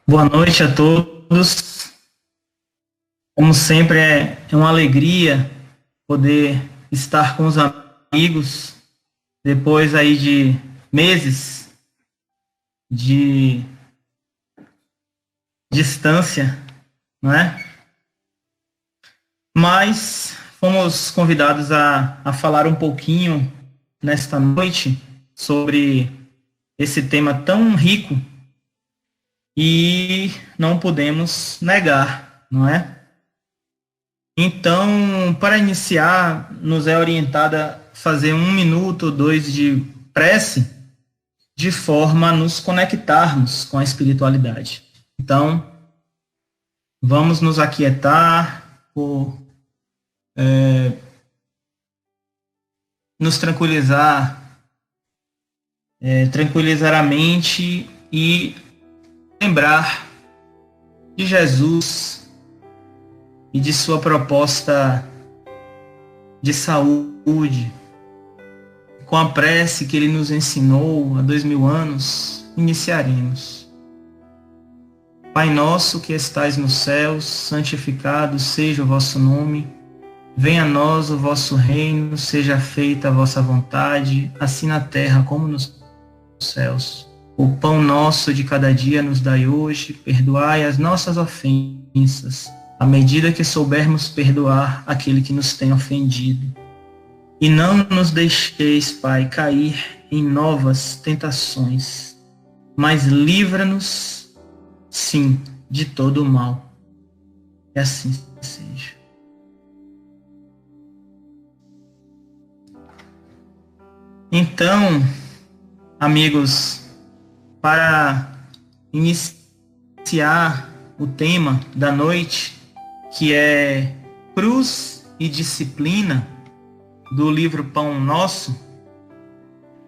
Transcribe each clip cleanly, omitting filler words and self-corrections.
Boa noite a todos. Como sempre, é uma alegria poder estar com os amigos depois aí de meses de distância, não é? Mas fomos convidados a falar um pouquinho nesta noite sobre esse tema tão rico e não podemos negar, não é? Então, para iniciar, nos é orientada a fazer 1 minuto ou 2 de prece, de forma a nos conectarmos com a espiritualidade. Então, vamos nos aquietar, nos tranquilizar, tranquilizar a mente e lembrar de Jesus e de sua proposta de saúde. Com a prece que ele nos ensinou há 2000 anos, iniciaremos. Pai nosso que estais nos céus, santificado seja o vosso nome. Venha a nós o vosso reino, seja feita a vossa vontade, assim na terra como nos céus. O pão nosso de cada dia nos dai hoje, perdoai as nossas ofensas, à medida que soubermos perdoar aquele que nos tem ofendido. E não nos deixeis, Pai, cair em novas tentações, mas livra-nos, sim, de todo o mal. Que assim seja. Então, amigos, para iniciar o tema da noite, que é Cruz e Disciplina, do livro Pão Nosso,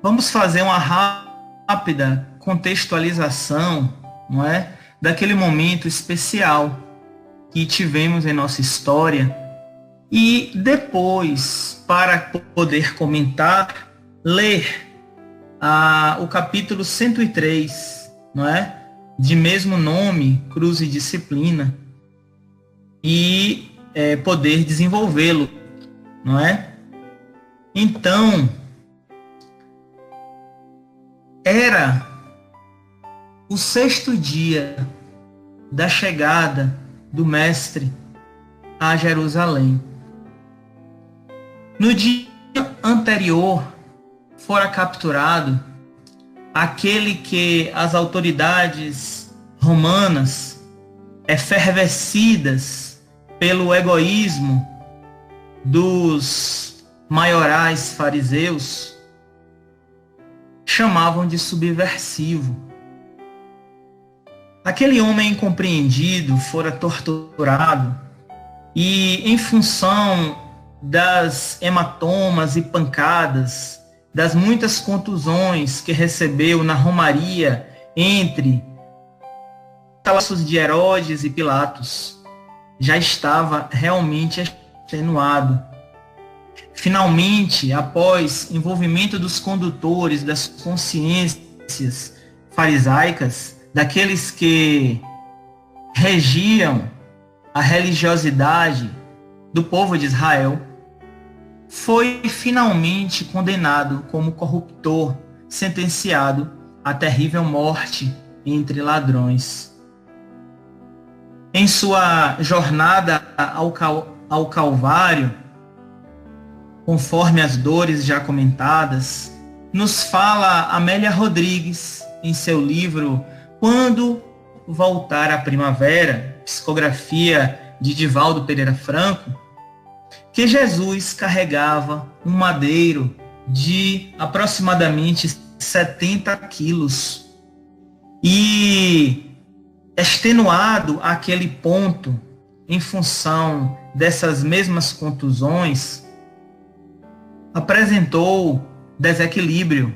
vamos fazer uma rápida contextualização, não é, daquele momento especial que tivemos em nossa história e depois, para poder comentar, ler o capítulo 103, não é, de mesmo nome, Cruz e Disciplina, e poder desenvolvê-lo, não é? Então, era o 6º dia da chegada do Mestre a Jerusalém. No dia anterior, fora capturado aquele que as autoridades romanas, efervescidas pelo egoísmo dos maiorais fariseus, chamavam de subversivo. Aquele homem incompreendido fora torturado e, em função das hematomas e pancadas, das muitas contusões que recebeu na romaria entre palácios de Herodes e Pilatos, já estava realmente extenuado. Finalmente, após envolvimento dos condutores das consciências farisaicas, daqueles que regiam a religiosidade do povo de Israel, foi finalmente condenado como corruptor, sentenciado à terrível morte entre ladrões. Em sua jornada ao Calvário, conforme as dores já comentadas, nos fala Amélia Rodrigues em seu livro Quando Voltar a Primavera, psicografia de Divaldo Pereira Franco, que Jesus carregava um madeiro de aproximadamente 70 quilos e, extenuado àquele ponto, em função dessas mesmas contusões, apresentou desequilíbrio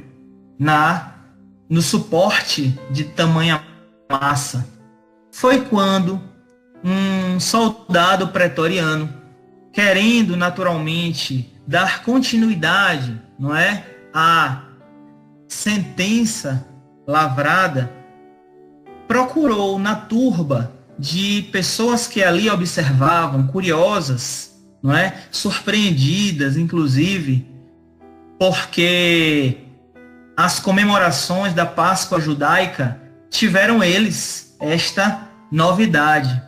no suporte de tamanha massa. Foi quando um soldado pretoriano, querendo naturalmente dar continuidade, não é, à sentença lavrada, procurou na turba de pessoas que ali observavam, curiosas, não é? Surpreendidas, inclusive, porque as comemorações da Páscoa judaica tiveram eles esta novidade.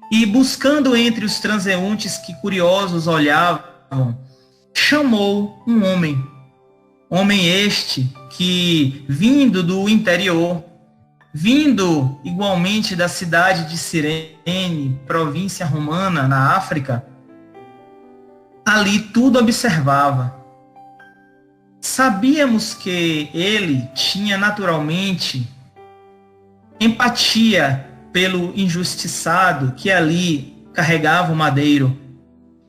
E buscando entre os transeuntes que curiosos olhavam, chamou um homem este que, vindo do interior, vindo igualmente da cidade de Cirene, província romana, na África, ali tudo observava. Sabíamos que ele tinha naturalmente empatia pelo injustiçado que ali carregava o madeiro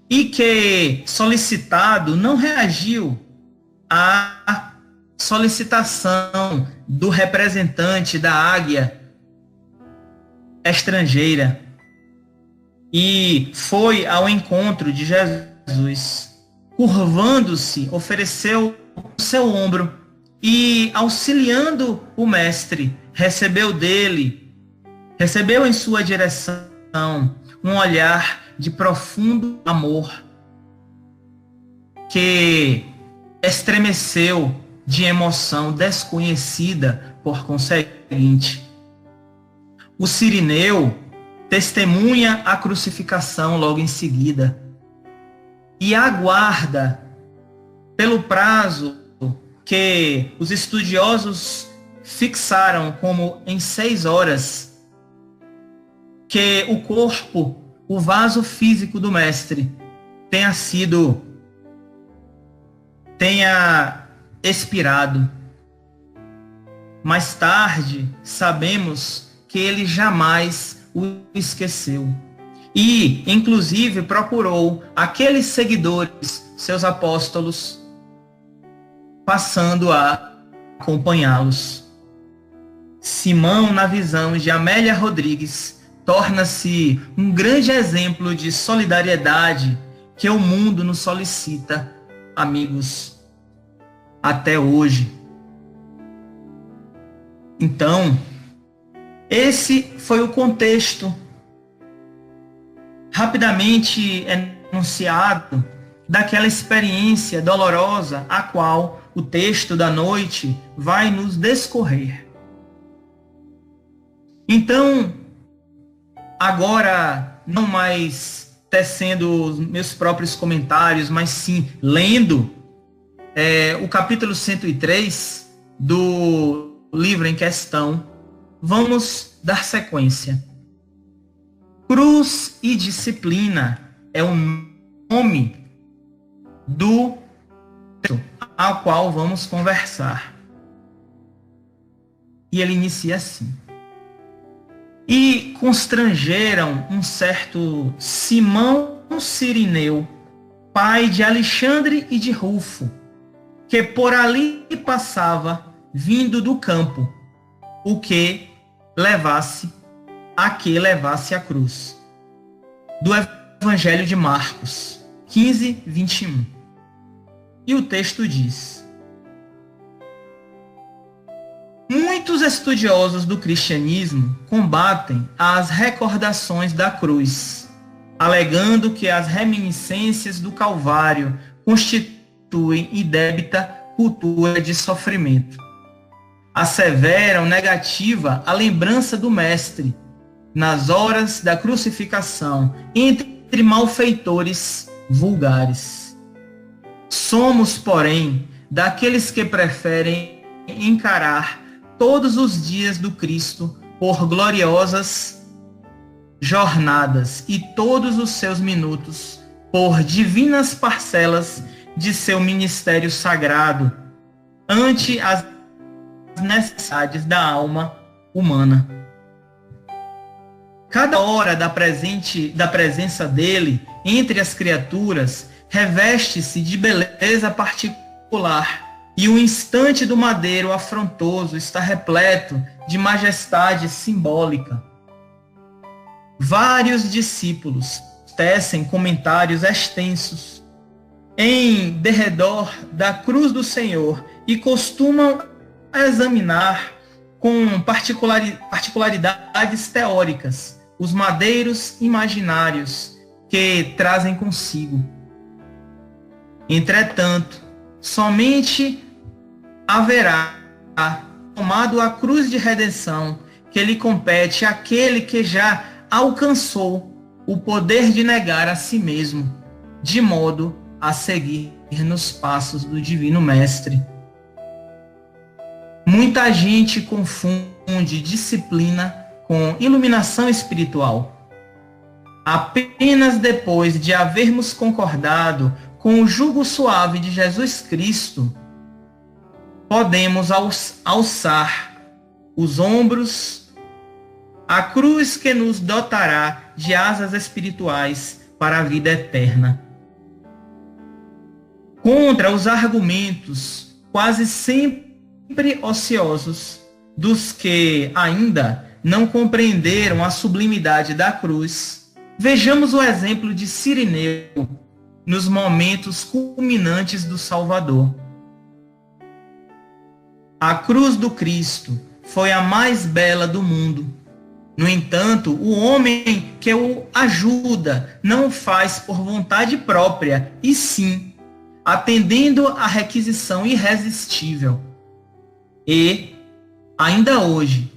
e que, solicitado, não reagiu à solicitação do representante da águia estrangeira e foi ao encontro de Jesus. Curvando-se, ofereceu o seu ombro e, auxiliando o mestre, recebeu em sua direção um olhar de profundo amor que estremeceu de emoção desconhecida por conseguinte. O sirineu testemunha a crucificação logo em seguida e aguarda pelo prazo que os estudiosos fixaram como em 6 horas que o corpo, o vaso físico do mestre tenha expirado. Mais tarde, sabemos que ele jamais o esqueceu. E, inclusive, procurou aqueles seguidores, seus apóstolos, passando a acompanhá-los. Simão, na visão de Amélia Rodrigues, torna-se um grande exemplo de solidariedade que o mundo nos solicita, amigos, até hoje. Então, esse foi o contexto rapidamente enunciado daquela experiência dolorosa a qual o texto da noite vai nos descorrer. Então, agora, não mais tecendo os meus próprios comentários, mas sim lendo o capítulo 103 do livro em questão, vamos dar sequência. Cruz e disciplina é o nome do texto ao qual vamos conversar. E ele inicia assim. E constrangeram um certo Simão Cirineu, pai de Alexandre e de Rufo, que por ali passava, vindo do campo, o que levasse a cruz. Do Evangelho de Marcos, 15, 21. E o texto diz: muitos estudiosos do cristianismo combatem as recordações da cruz, alegando que as reminiscências do Calvário constituem indébita cultura de sofrimento. Asseveram negativa a lembrança do Mestre nas horas da crucificação entre malfeitores vulgares. Somos, porém, daqueles que preferem encarar todos os dias do Cristo por gloriosas jornadas e todos os seus minutos por divinas parcelas de seu ministério sagrado ante as necessidades da alma humana. Cada hora da presença dele entre as criaturas reveste-se de beleza particular, e o instante do madeiro afrontoso está repleto de majestade simbólica. Vários discípulos tecem comentários extensos em derredor da cruz do Senhor e costumam examinar com particularidades teóricas, os madeiros imaginários que trazem consigo. Entretanto, somente haverá tomado a cruz de redenção que lhe compete àquele que já alcançou o poder de negar a si mesmo, de modo a seguir nos passos do Divino Mestre. Muita gente confunde disciplina com iluminação espiritual. Apenas depois de havermos concordado com o jugo suave de Jesus Cristo, podemos alçar os ombros, a cruz que nos dotará de asas espirituais para a vida eterna. Contra os argumentos quase sempre ociosos dos que ainda não compreenderam a sublimidade da cruz, vejamos o exemplo de Cirineu nos momentos culminantes do Salvador. A cruz do Cristo foi a mais bela do mundo. No entanto, o homem que o ajuda não o faz por vontade própria, e sim atendendo à requisição irresistível. E, ainda hoje,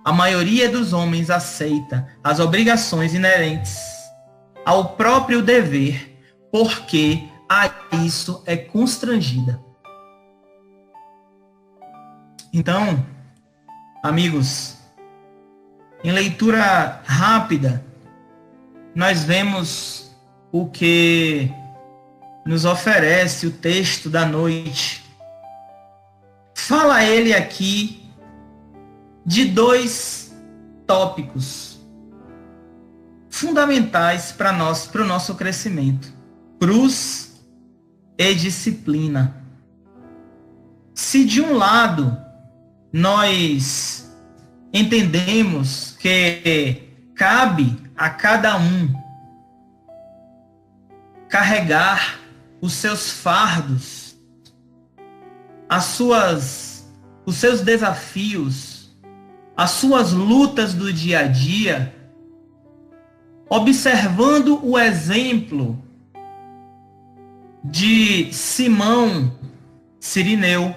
a maioria dos homens aceita as obrigações inerentes ao próprio dever, porque a isso é constrangida. Então, amigos, em leitura rápida, nós vemos o que nos oferece o texto da noite. Fala ele aqui de dois tópicos fundamentais para o nosso crescimento: cruz e disciplina. Se de um lado nós entendemos que cabe a cada um carregar os seus fardos, os seus desafios, as suas lutas do dia a dia, observando o exemplo de Simão Cirineu,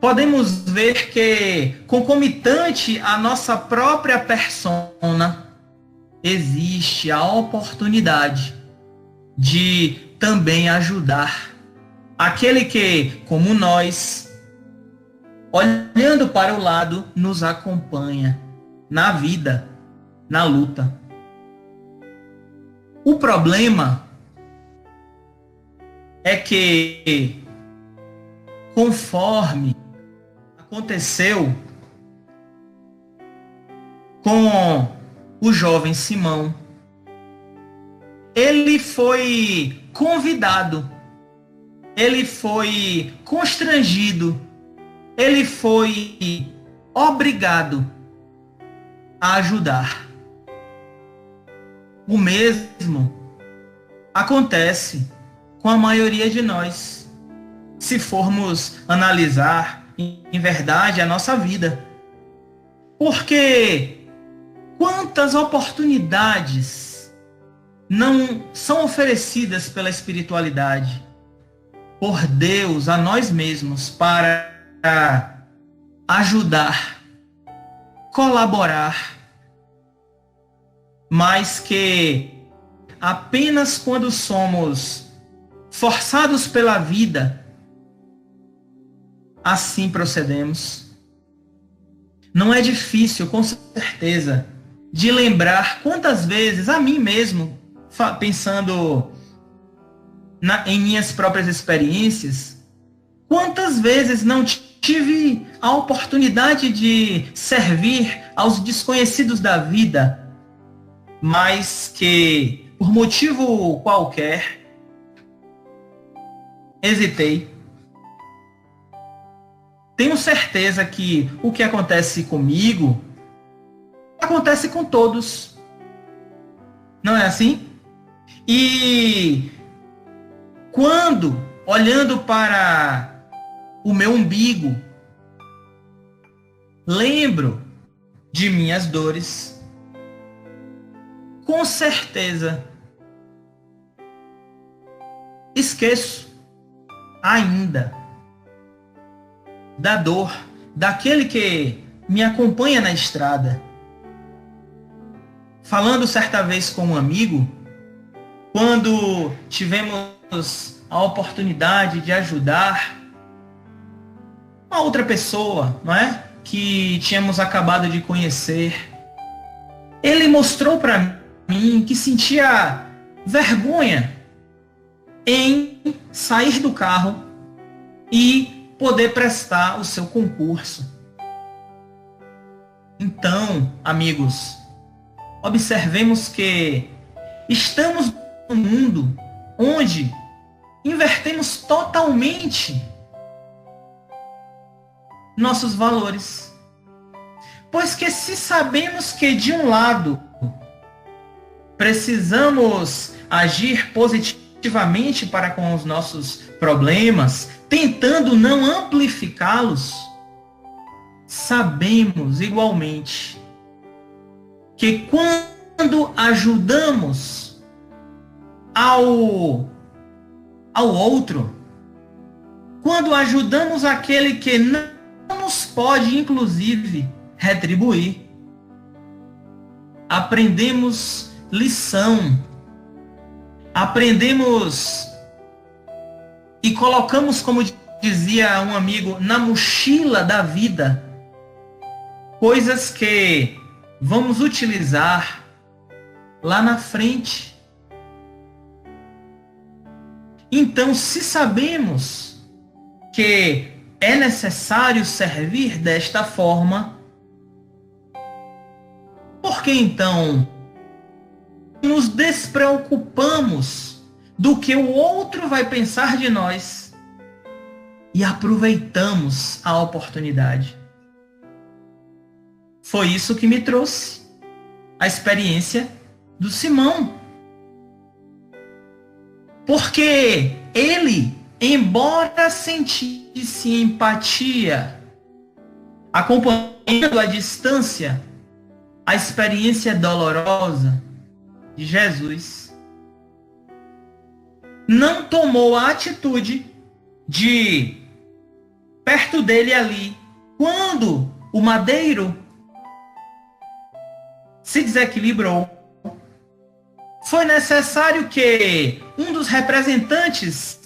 podemos ver que, concomitante à nossa própria persona, existe a oportunidade de também ajudar aquele que, como nós, olhando para o lado, nos acompanha na vida, na luta. O problema é que, conforme aconteceu com o jovem Simão, ele foi convidado, ele foi constrangido, ele foi obrigado a ajudar. O mesmo acontece com a maioria de nós, se formos analisar em verdade a nossa vida. Porque quantas oportunidades não são oferecidas pela espiritualidade, por Deus, a nós mesmos, para ajudar, colaborar, mas que apenas quando somos forçados pela vida, assim procedemos. Não é difícil, com certeza, de lembrar quantas vezes, a mim mesmo, pensando em minhas próprias experiências, quantas vezes não tive a oportunidade de servir aos desconhecidos da vida, mas que, por motivo qualquer, hesitei. Tenho certeza que o que acontece comigo acontece com todos. Não é assim? E quando, olhando para o meu umbigo, lembro de minhas dores, com certeza esqueço ainda da dor daquele que me acompanha na estrada. Falando certa vez com um amigo, quando tivemos a oportunidade de ajudar uma outra pessoa, não é? Que tínhamos acabado de conhecer, ele mostrou para mim que sentia vergonha em sair do carro e poder prestar o seu concurso. Então, amigos, observemos que estamos num mundo onde invertemos totalmente nossos valores. Pois que se sabemos que de um lado precisamos agir positivamente para com os nossos problemas, tentando não amplificá-los, sabemos igualmente que quando ajudamos ao outro, quando ajudamos aquele que não nos pode, inclusive, retribuir, aprendemos lição, aprendemos e colocamos, como dizia um amigo, na mochila da vida, coisas que vamos utilizar lá na frente. Então, se sabemos que é necessário servir desta forma, por que então nos despreocupamos do que o outro vai pensar de nós e aproveitamos a oportunidade? Foi isso que me trouxe a experiência do Simão. Porque ele, embora sentisse empatia, acompanhando à distância a experiência dolorosa de Jesus, não tomou a atitude de, perto dele ali, quando o madeiro se desequilibrou, foi necessário que um dos representantes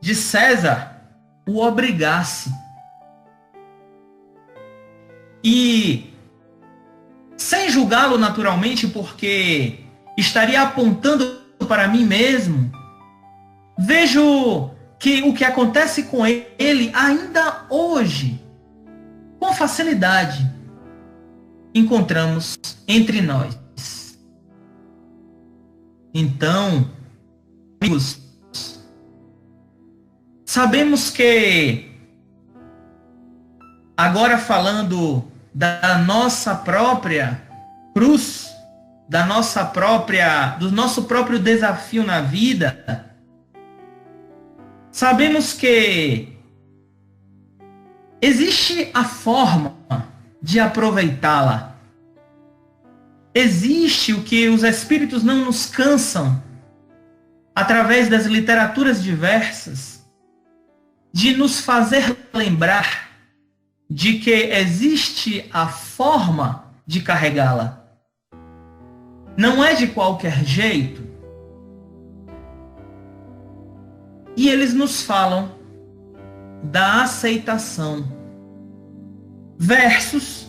de César o obrigasse. E, sem julgá-lo naturalmente, porque estaria apontando para mim mesmo, vejo que o que acontece com ele ainda hoje, com facilidade, encontramos entre nós. Então, amigos, sabemos que, agora falando da nossa própria cruz, do nosso próprio desafio na vida, sabemos que existe a forma de aproveitá-la. Existe o que os espíritos não nos cansam, através das literaturas diversas, de nos fazer lembrar de que existe a forma de carregá-la. Não é de qualquer jeito. E eles nos falam da aceitação versus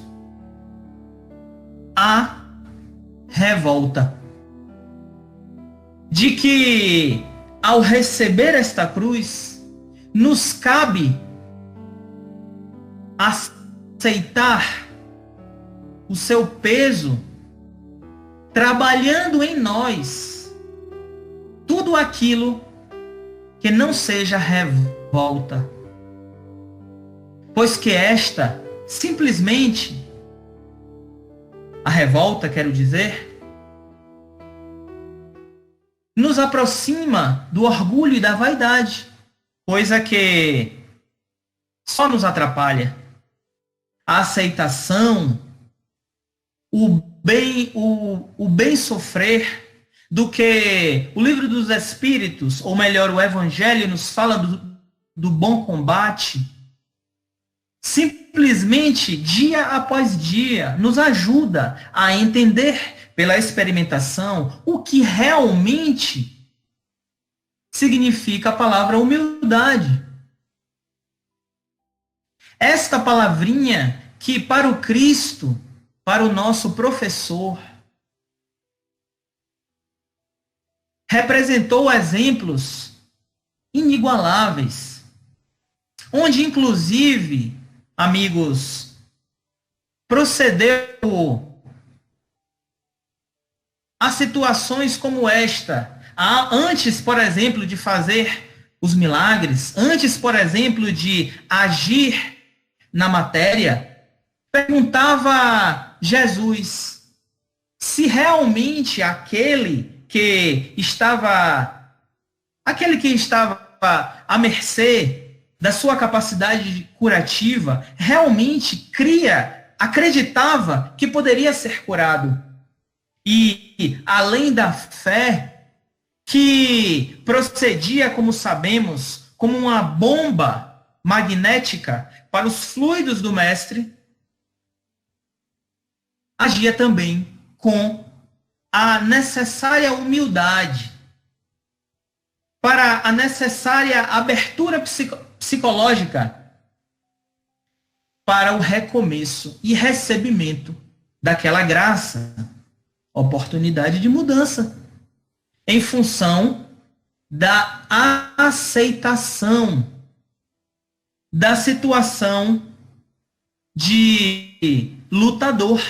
a revolta. De que, ao receber esta cruz, nos cabe aceitar o seu peso, trabalhando em nós tudo aquilo que não seja revolta. Pois que esta, simplesmente, a revolta, quero dizer, nos aproxima do orgulho e da vaidade, coisa que só nos atrapalha. a aceitação, o bem sofrer, do que o livro dos Espíritos, ou melhor, o Evangelho nos fala do bom combate, simplesmente, dia após dia, nos ajuda a entender pela experimentação o que realmente significa a palavra humildade. Esta palavrinha que para o Cristo, para o nosso professor, representou exemplos inigualáveis, onde inclusive, amigos, procedeu a situações como esta, antes, por exemplo, de fazer os milagres, antes, por exemplo, de agir na matéria, perguntava Jesus se realmente aquele que estava à mercê da sua capacidade curativa, realmente acreditava que poderia ser curado. E, além da fé, que procedia, como sabemos, como uma bomba magnética para os fluidos do mestre, agia também com a necessária humildade, para a necessária abertura psicológica para o recomeço e recebimento daquela graça, oportunidade de mudança, em função da aceitação da situação de lutador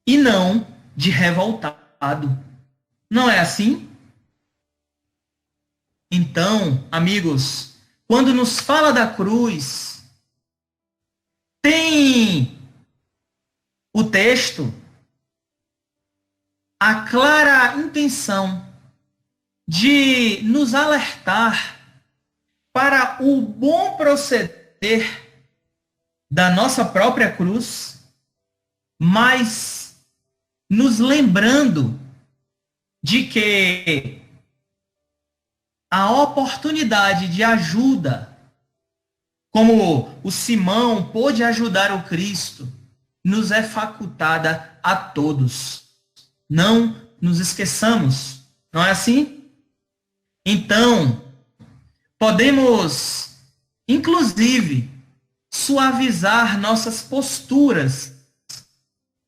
e não de revoltado. Não é assim? Então, amigos, quando nos fala da cruz, tem o texto a clara intenção de nos alertar para o bom proceder da nossa própria cruz, mas nos lembrando de que a oportunidade de ajuda, como o Simão pôde ajudar o Cristo, nos é facultada a todos. Não nos esqueçamos, não é assim? Então, podemos, inclusive, suavizar nossas posturas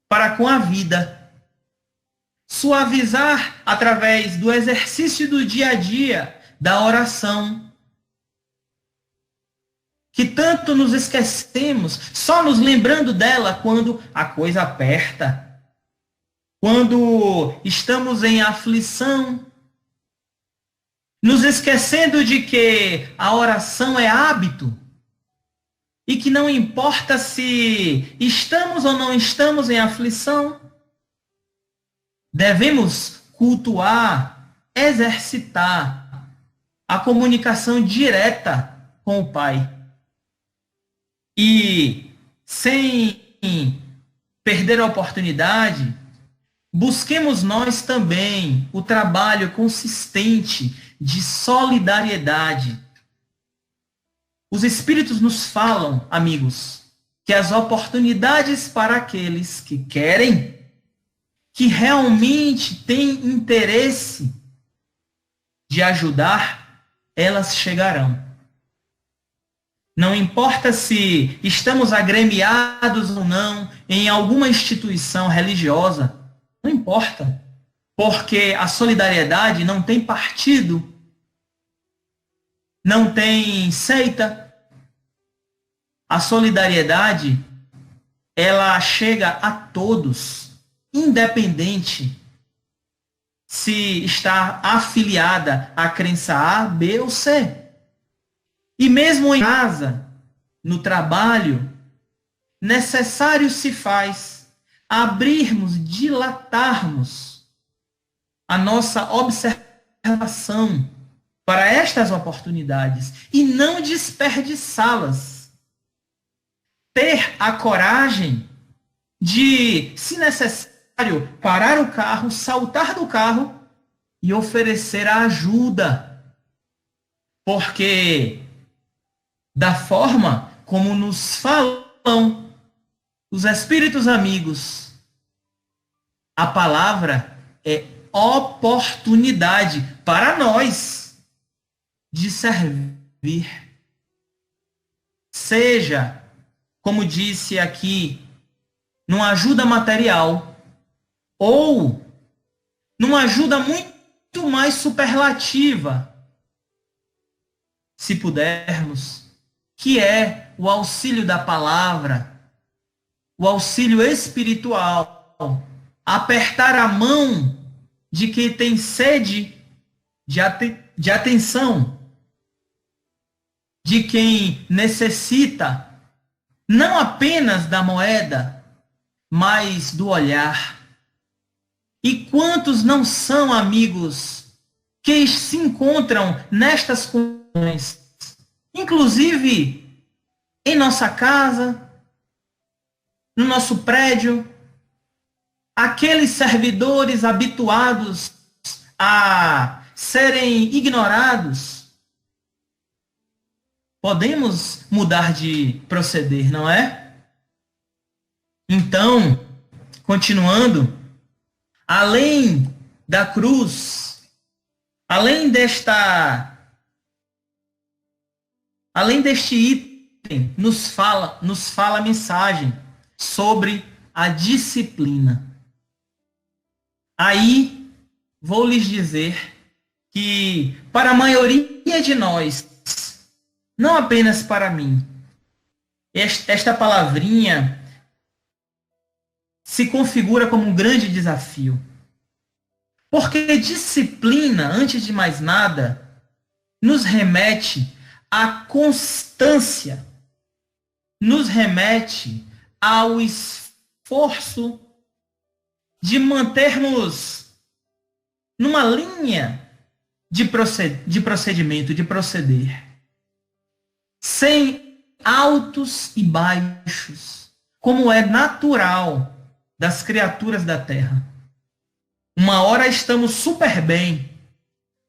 para com a vida. Suavizar através do exercício do dia a dia, da oração, que tanto nos esquecemos, só nos lembrando dela quando a coisa aperta, quando estamos em aflição, nos esquecendo de que a oração é hábito e que não importa se estamos ou não estamos em aflição, devemos cultuar, exercitar a comunicação direta com o Pai. E, sem perder a oportunidade, busquemos nós também o trabalho consistente de solidariedade. Os Espíritos nos falam, amigos, que as oportunidades para aqueles que querem, que realmente têm interesse de ajudar, elas chegarão. Não importa se estamos agremiados ou não em alguma instituição religiosa, não importa, porque a solidariedade não tem partido, não tem seita. A solidariedade, ela chega a todos, independente se está afiliada à crença A, B ou C. E mesmo em casa, no trabalho, necessário se faz abrirmos, dilatarmos a nossa observação para estas oportunidades e não desperdiçá-las. ter a coragem de, se necessário, parar o carro, saltar do carro e oferecer a ajuda. Porque, da forma como nos falam os espíritos amigos, a palavra é oportunidade para nós de servir. Seja, como disse aqui, numa ajuda material ou numa ajuda muito mais superlativa, se pudermos, que é o auxílio da palavra, o auxílio espiritual, apertar a mão de quem tem sede de atenção, de quem necessita não apenas da moeda, mas do olhar. E quantos não são amigos que se encontram nestas condições, inclusive em nossa casa, no nosso prédio, aqueles servidores habituados a serem ignorados. Podemos mudar de proceder, não é? Então, continuando, além da cruz, além deste item, nos fala a mensagem sobre a disciplina. Aí, vou lhes dizer que para a maioria de nós, não apenas para mim, esta palavrinha se configura como um grande desafio. Porque disciplina, antes de mais nada, nos remete à constância, nos remete ao esforço de mantermos numa linha de procedimento, de proceder, sem altos e baixos, como é natural das criaturas da terra. Uma hora estamos super bem,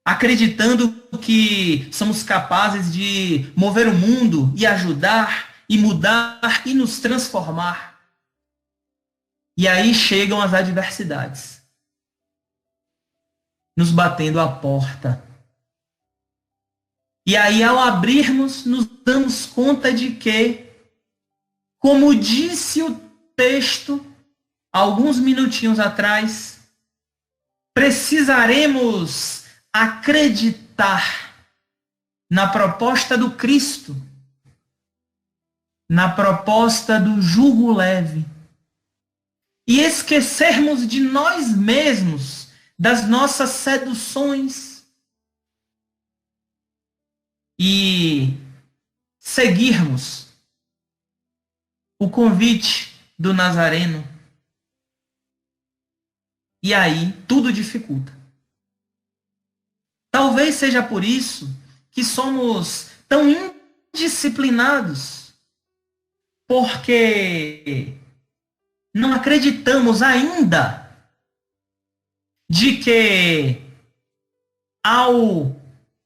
acreditando que somos capazes de mover o mundo e ajudar, e mudar, e nos transformar. E aí chegam as adversidades, nos batendo à porta. E aí, ao abrirmos, nos damos conta de que, como disse o texto alguns minutinhos atrás, precisaremos acreditar na proposta do Cristo, na proposta do jugo leve, e esquecermos de nós mesmos, das nossas seduções, e seguirmos o convite do Nazareno. E aí tudo dificulta. Talvez seja por isso que somos tão indisciplinados, porque não acreditamos ainda de que, ao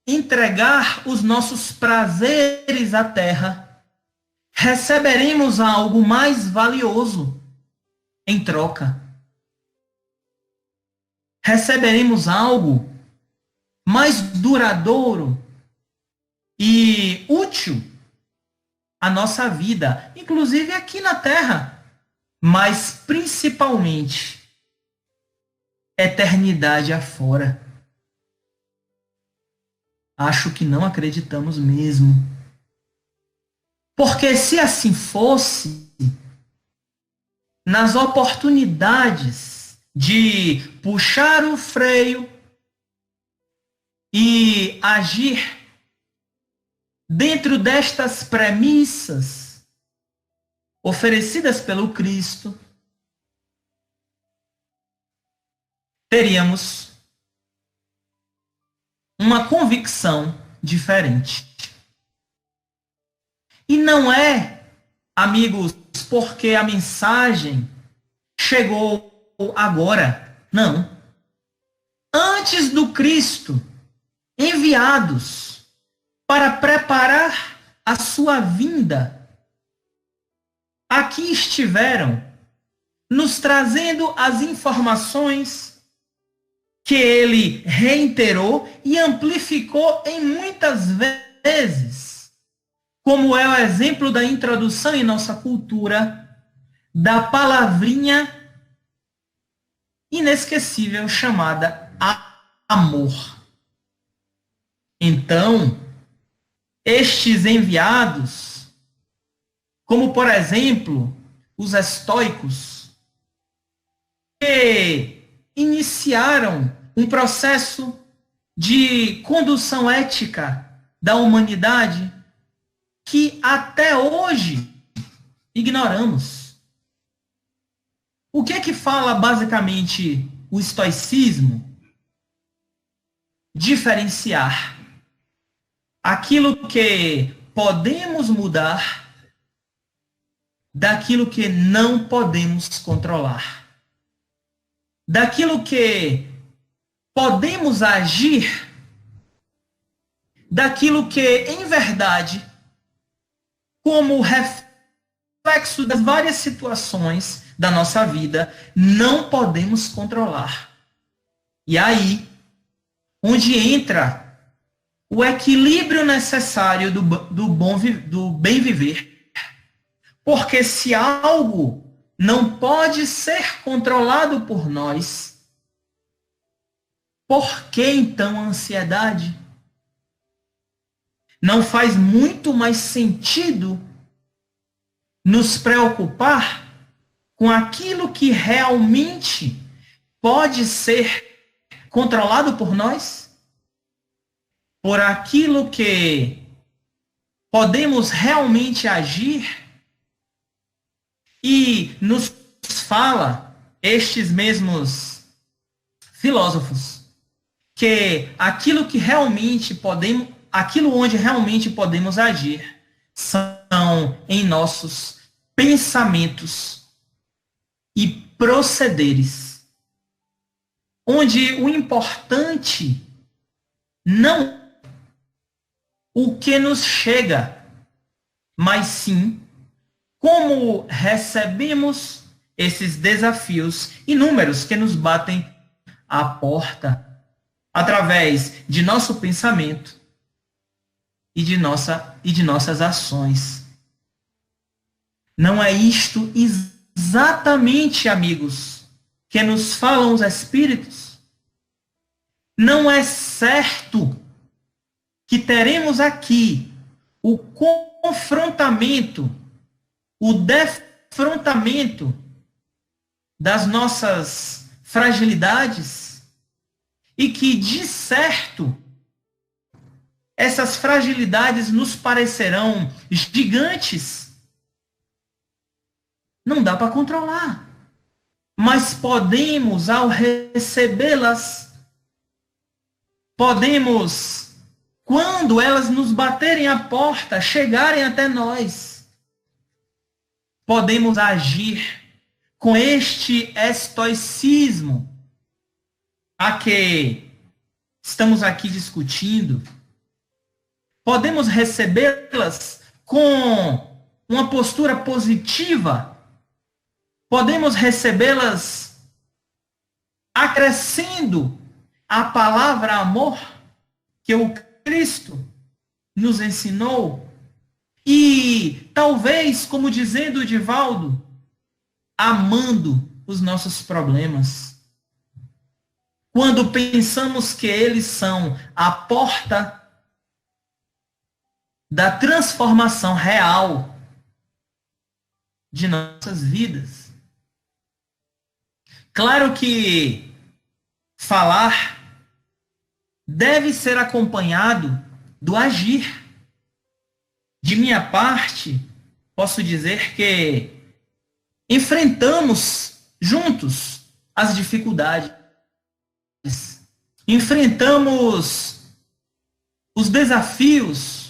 entregar os nossos prazeres à terra, receberemos algo mais valioso em troca. Receberemos algo mais duradouro e útil à nossa vida, inclusive aqui na terra, mas principalmente eternidade afora. Acho que não acreditamos mesmo. Porque se assim fosse, nas oportunidades de puxar o freio e agir dentro destas premissas oferecidas pelo Cristo, teríamos uma convicção diferente. E não é amigos, porque a mensagem chegou agora. Não. Antes do Cristo, enviados para preparar a sua vinda, aqui estiveram, nos trazendo as informações que ele reiterou e amplificou em muitas vezes, como é o exemplo da introdução em nossa cultura da palavrinha inesquecível chamada amor. Então, estes enviados, como por exemplo, os estoicos, que iniciaram um processo de condução ética da humanidade que até hoje ignoramos. O que é que fala basicamente o estoicismo? Diferenciar aquilo que podemos mudar daquilo que não podemos controlar. Daquilo que podemos agir, daquilo que, em verdade, como reflexo das várias situações da nossa vida, não podemos controlar. E aí, onde entra o equilíbrio necessário do bem viver. Porque se algo não pode ser controlado por nós, por que então a ansiedade? Não faz muito mais sentido nos preocupar com aquilo que realmente pode ser controlado por nós? Por aquilo que podemos realmente agir? E nos fala estes mesmos filósofos que aquilo onde realmente podemos agir são em nossos pensamentos e procederes, onde o importante não o que nos chega, mas sim como recebemos esses desafios inúmeros que nos batem à porta através de nosso pensamento e de nossas ações. Não é isto exatamente, amigos, que nos falam os Espíritos? Não é certo que teremos aqui o confrontamento, o defrontamento das nossas fragilidades e que, de certo, essas fragilidades nos parecerão gigantes. Não dá para controlar. Mas podemos, ao recebê-las, podemos, quando elas nos baterem à porta, chegarem até nós, podemos agir com este estoicismo a que estamos aqui discutindo. Podemos recebê-las com uma postura positiva. Podemos recebê-las acrescendo a palavra amor que o Cristo nos ensinou. E talvez, como dizendo o Divaldo, amando os nossos problemas. Quando pensamos que eles são a porta da transformação real de nossas vidas. Claro que falar deve ser acompanhado do agir. De minha parte, posso dizer que enfrentamos juntos as dificuldades. Enfrentamos os, os desafios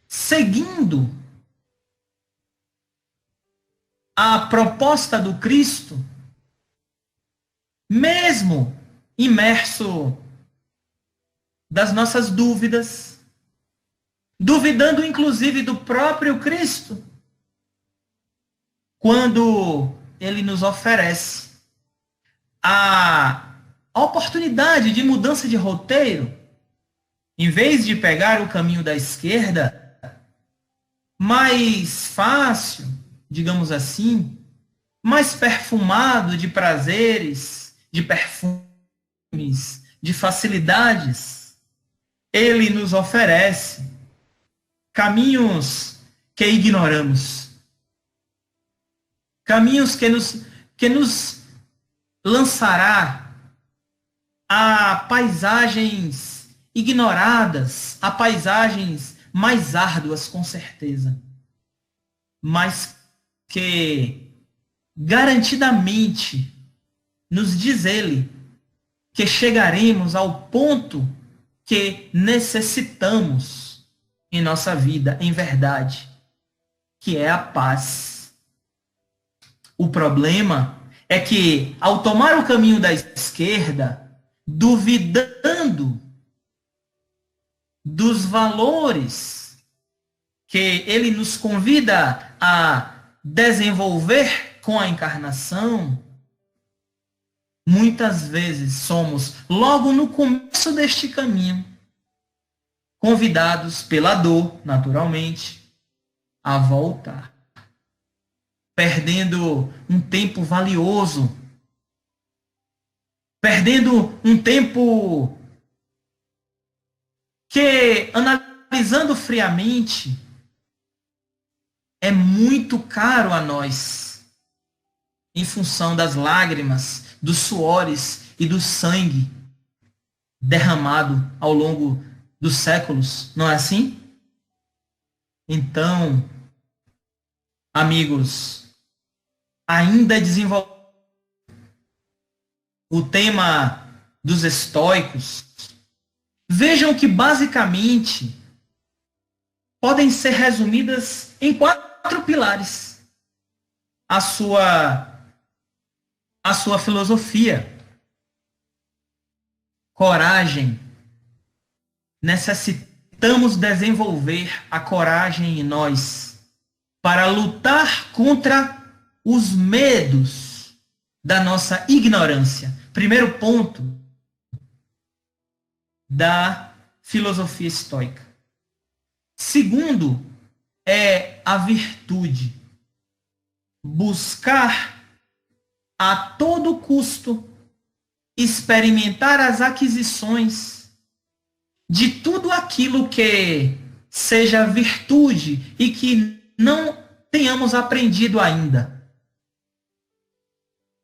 seguindo a proposta do Cristo, mesmo imerso das nossas dúvidas, duvidando inclusive do próprio Cristo, quando ele nos oferece a oportunidade de mudança de roteiro, em vez de pegar o caminho da esquerda, mais fácil, digamos assim, mais perfumado de prazeres, de perfumes, de facilidades, ele nos oferece caminhos que ignoramos, caminhos que nos lançará a paisagens ignoradas, a paisagens mais árduas, com certeza, mas que garantidamente nos diz ele que chegaremos ao ponto que necessitamos em nossa vida, em verdade, que é a paz. O problema é que, ao tomar o caminho da esquerda, duvidando dos valores que ele nos convida a desenvolver com a encarnação, muitas vezes somos, logo no começo deste caminho, convidados pela dor, naturalmente, a voltar, perdendo um tempo valioso, perdendo um tempo que, analisando friamente, é muito caro a nós, em função das lágrimas, dos suores e do sangue derramado ao longo dos séculos, não é assim? Então, amigos, ainda desenvolvendo o tema dos estoicos, vejam que basicamente podem ser resumidas em 4 pilares a sua filosofia. Coragem. Necessitamos desenvolver a coragem em nós para lutar contra os medos da nossa ignorância. Primeiro ponto da filosofia estoica. Segundo é a virtude. Buscar a todo custo experimentar as aquisições de tudo aquilo que seja virtude e que não tenhamos aprendido ainda.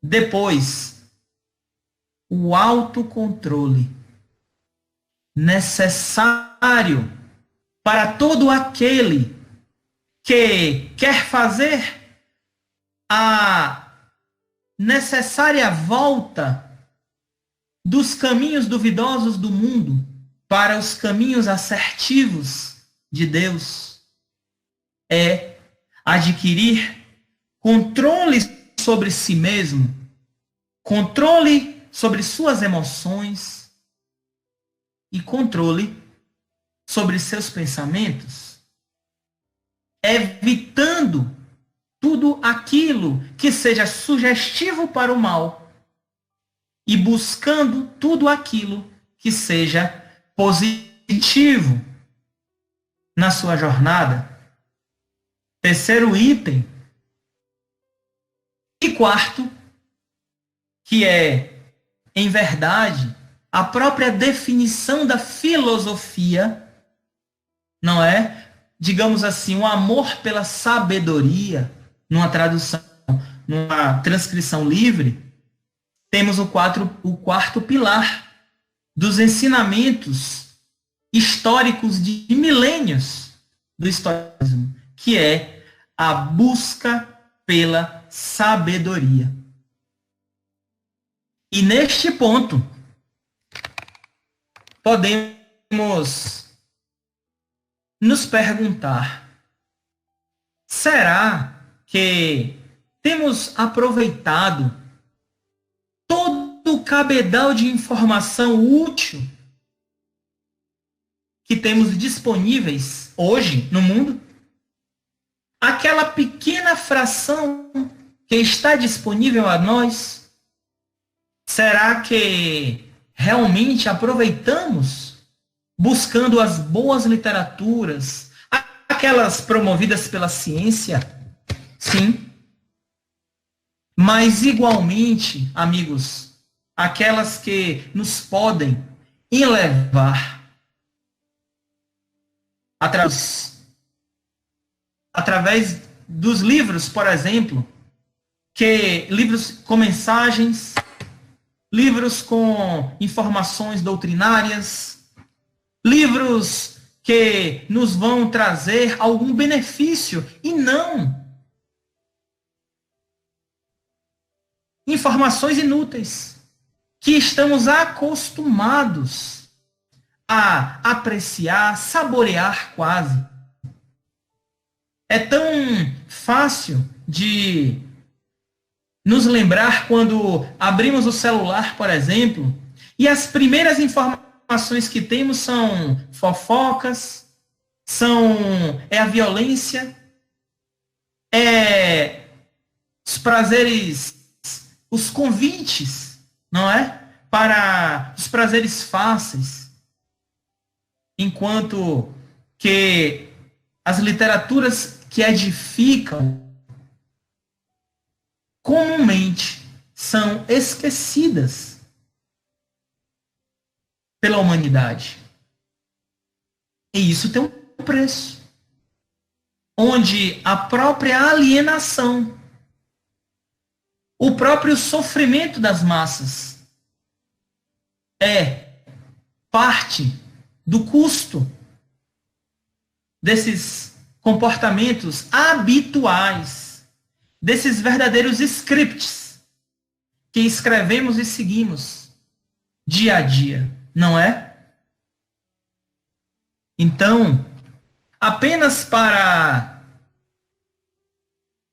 Depois, o autocontrole necessário para todo aquele que quer fazer a necessária volta dos caminhos duvidosos do mundo para os caminhos assertivos de Deus, é adquirir controle sobre si mesmo, controle sobre suas emoções e controle sobre seus pensamentos, evitando tudo aquilo que seja sugestivo para o mal e buscando tudo aquilo que seja positivo na sua jornada. Terceiro item. E quarto, que é, em verdade, a própria definição da filosofia, não é? Digamos assim, um amor pela sabedoria, numa tradução, numa transcrição livre, temos o quarto pilar dos ensinamentos históricos de milênios do estoicismo, que é a busca pela sabedoria. E neste ponto, podemos nos perguntar: será que temos aproveitado todo o cabedal de informação útil que temos disponíveis hoje no mundo? Aquela pequena fração que está disponível a nós, será que realmente aproveitamos buscando as boas literaturas, aquelas promovidas pela ciência? Sim. Mas igualmente, amigos, aquelas que nos podem elevar através dos livros, por exemplo, livros com mensagens, livros com informações doutrinárias, livros que nos vão trazer algum benefício e não informações inúteis que estamos acostumados a apreciar, saborear quase. É tão fácil de nos lembrar quando abrimos o celular, por exemplo, e as primeiras informações que temos são fofocas, é a violência, os prazeres, os convites, não é? Para os prazeres fáceis, enquanto que as literaturas que edificam comumente são esquecidas pela humanidade. E isso tem um preço, onde a própria alienação, o próprio sofrimento das massas é parte do custo desses comportamentos habituais, desses verdadeiros scripts que escrevemos e seguimos dia a dia, não é? Então, apenas para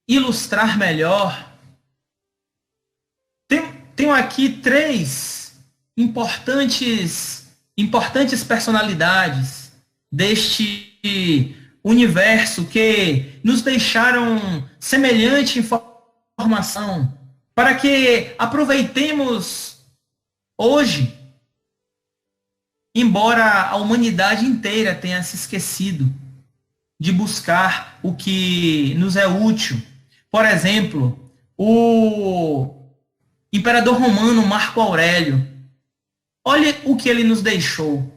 ilustrar melhor, tenho aqui 3 importantes personalidades deste universo que nos deixaram semelhante informação para que aproveitemos hoje, embora a humanidade inteira tenha se esquecido de buscar o que nos é útil. Por exemplo, o imperador romano Marco Aurélio. Olha o que ele nos deixou.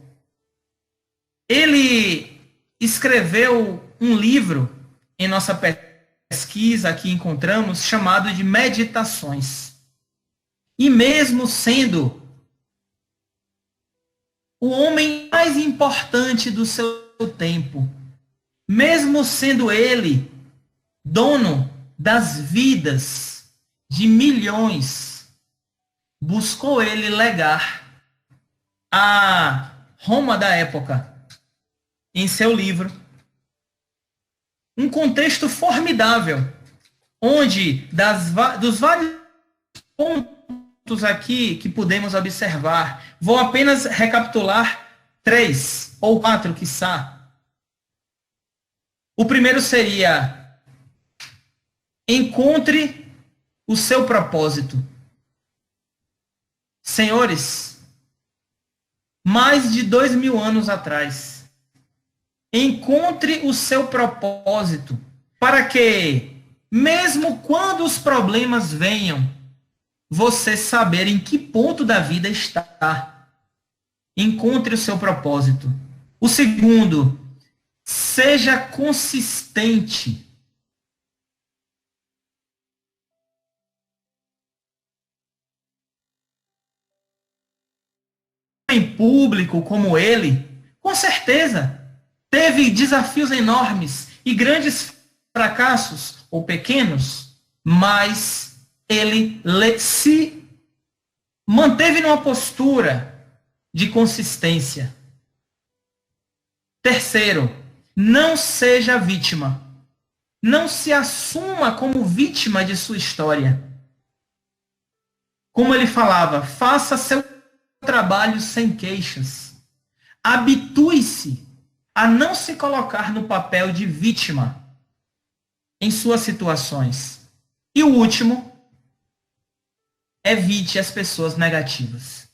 Ele escreveu um livro, em nossa pesquisa aqui encontramos, chamado de Meditações. E mesmo sendo o homem mais importante do seu tempo, mesmo sendo ele dono das vidas de milhões, buscou ele legar a Roma da época, em seu livro, um contexto formidável, onde dos vários pontos aqui que podemos observar, vou apenas recapitular 3 ou 4, quiçá. O primeiro seria: encontre o seu propósito. Senhores, mais de 2000 anos atrás, encontre o seu propósito, para que, mesmo quando os problemas venham, você saber em que ponto da vida está. Encontre o seu propósito. O segundo, seja consistente. Em público como ele, com certeza, teve desafios enormes e grandes fracassos, ou pequenos, mas ele se manteve numa postura de consistência. Terceiro, não seja vítima. Não se assuma como vítima de sua história. Como ele falava, faça seu trabalho sem queixas. Habitue-se a não se colocar no papel de vítima em suas situações. E o último, evite as pessoas negativas.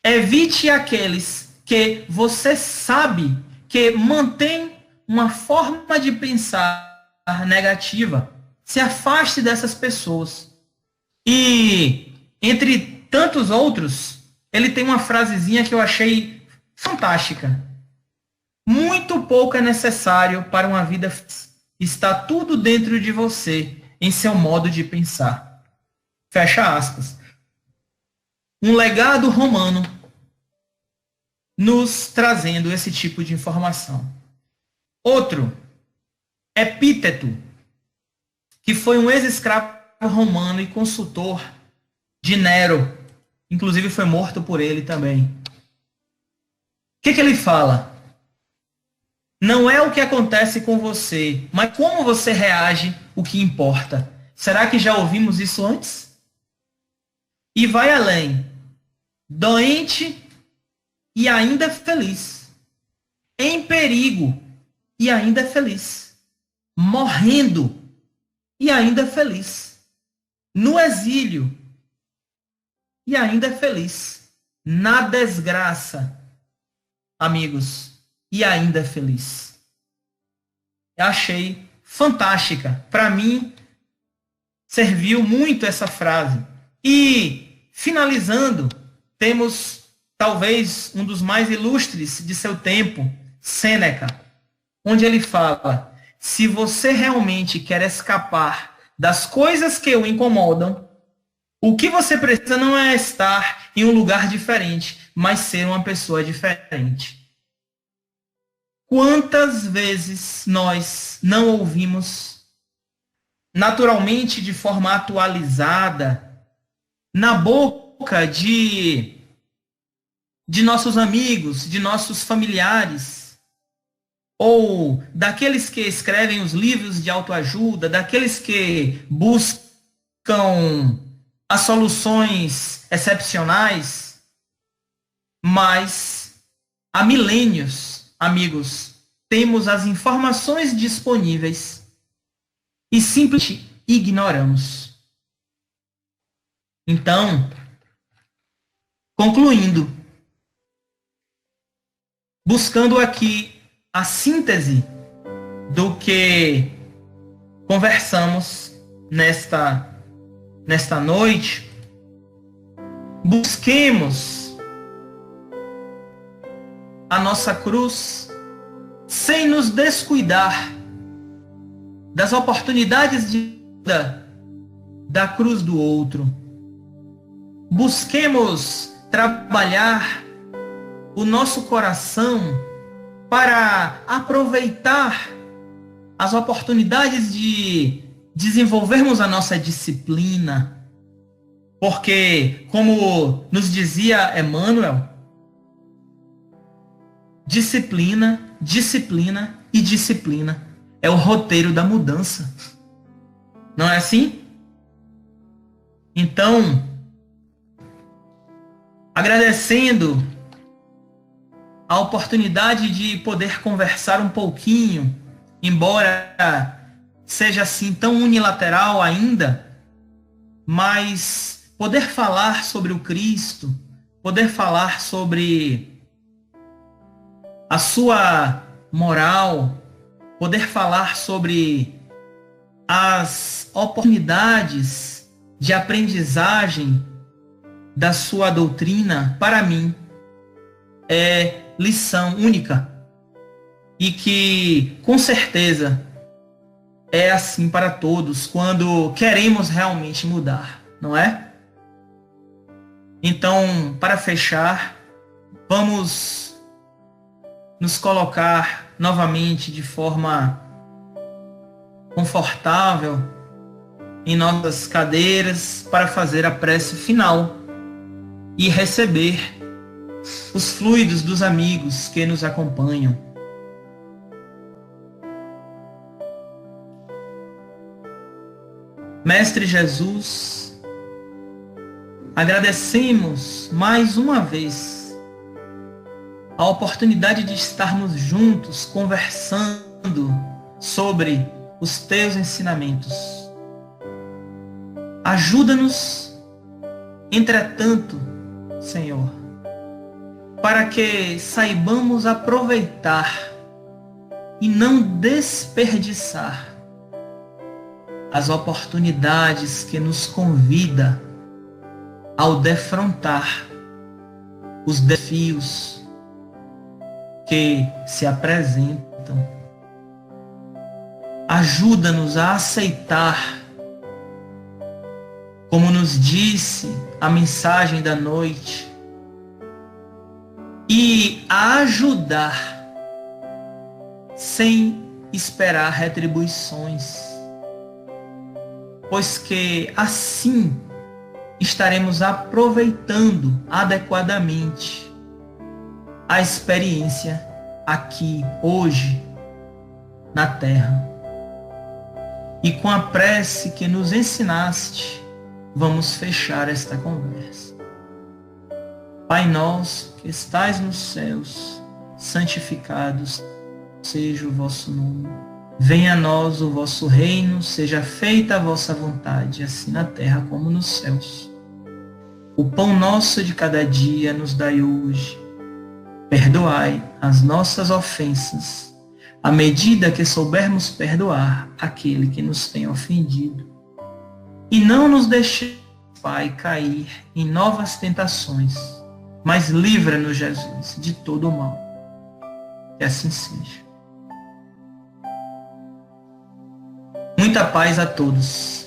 Evite aqueles que você sabe que mantêm uma forma de pensar negativa. Se afaste dessas pessoas. E, entre tantos outros, ele tem uma frasezinha que eu achei fantástica. Muito pouco é necessário para uma vida feliz. Está tudo dentro de você, em seu modo de pensar. Fecha aspas. Um legado romano nos trazendo esse tipo de informação. Outro, Epíteto, que foi um ex-escravo romano e consultor de Nero. Inclusive foi morto por ele também. O que ele fala? Não é o que acontece com você, mas como você reage o que importa. Será que já ouvimos isso antes? E vai além. Doente e ainda feliz. Em perigo e ainda feliz. Morrendo e ainda feliz. No exílio e ainda feliz. Na desgraça, amigos, e ainda feliz. Eu achei fantástica. Para mim, serviu muito essa frase. E, finalizando, temos talvez um dos mais ilustres de seu tempo, Sêneca, onde ele fala: se você realmente quer escapar das coisas que o incomodam, o que você precisa não é estar em um lugar diferente, mas ser uma pessoa diferente. Quantas vezes nós não ouvimos naturalmente, de forma atualizada, na boca de nossos amigos, de nossos familiares, ou daqueles que escrevem os livros de autoajuda, daqueles que buscam as soluções excepcionais, mas há milênios, amigos, temos as informações disponíveis e simplesmente ignoramos. Então, concluindo, buscando aqui a síntese do que conversamos nesta noite, busquemos a nossa cruz sem nos descuidar das oportunidades de vida da cruz do outro. Busquemos trabalhar o nosso coração para aproveitar as oportunidades de desenvolvermos a nossa disciplina. Porque, como nos dizia Emmanuel, disciplina, disciplina e disciplina é o roteiro da mudança. Não é assim? Então, agradecendo a oportunidade de poder conversar um pouquinho, embora seja assim tão unilateral ainda, mas poder falar sobre o Cristo, poder falar sobre a sua moral, poder falar sobre as oportunidades de aprendizagem da sua doutrina, para mim, é lição única. E que, com certeza, é assim para todos quando queremos realmente mudar, não é? Então, para fechar, vamos nos colocar novamente de forma confortável em nossas cadeiras para fazer a prece final e receber os fluidos dos amigos que nos acompanham. Mestre Jesus, agradecemos mais uma vez a oportunidade de estarmos juntos conversando sobre os teus ensinamentos. Ajuda-nos, entretanto, Senhor, para que saibamos aproveitar e não desperdiçar as oportunidades que nos convida ao defrontar os desafios que se apresentam. Ajuda-nos a aceitar, como nos disse a mensagem da noite, e a ajudar sem esperar retribuições, pois que assim estaremos aproveitando adequadamente a experiência aqui, hoje, na terra. E com a prece que nos ensinaste, vamos fechar esta conversa. Pai nosso que estais nos céus, santificado seja o vosso nome. Venha a nós o vosso reino, seja feita a vossa vontade, assim na terra como nos céus. O pão nosso de cada dia nos dai hoje. Perdoai as nossas ofensas, à medida que soubermos perdoar aquele que nos tem ofendido. E não nos deixeis, Pai, cair em novas tentações, mas livra-nos, Jesus, de todo o mal. Que assim seja. Muita paz a todos.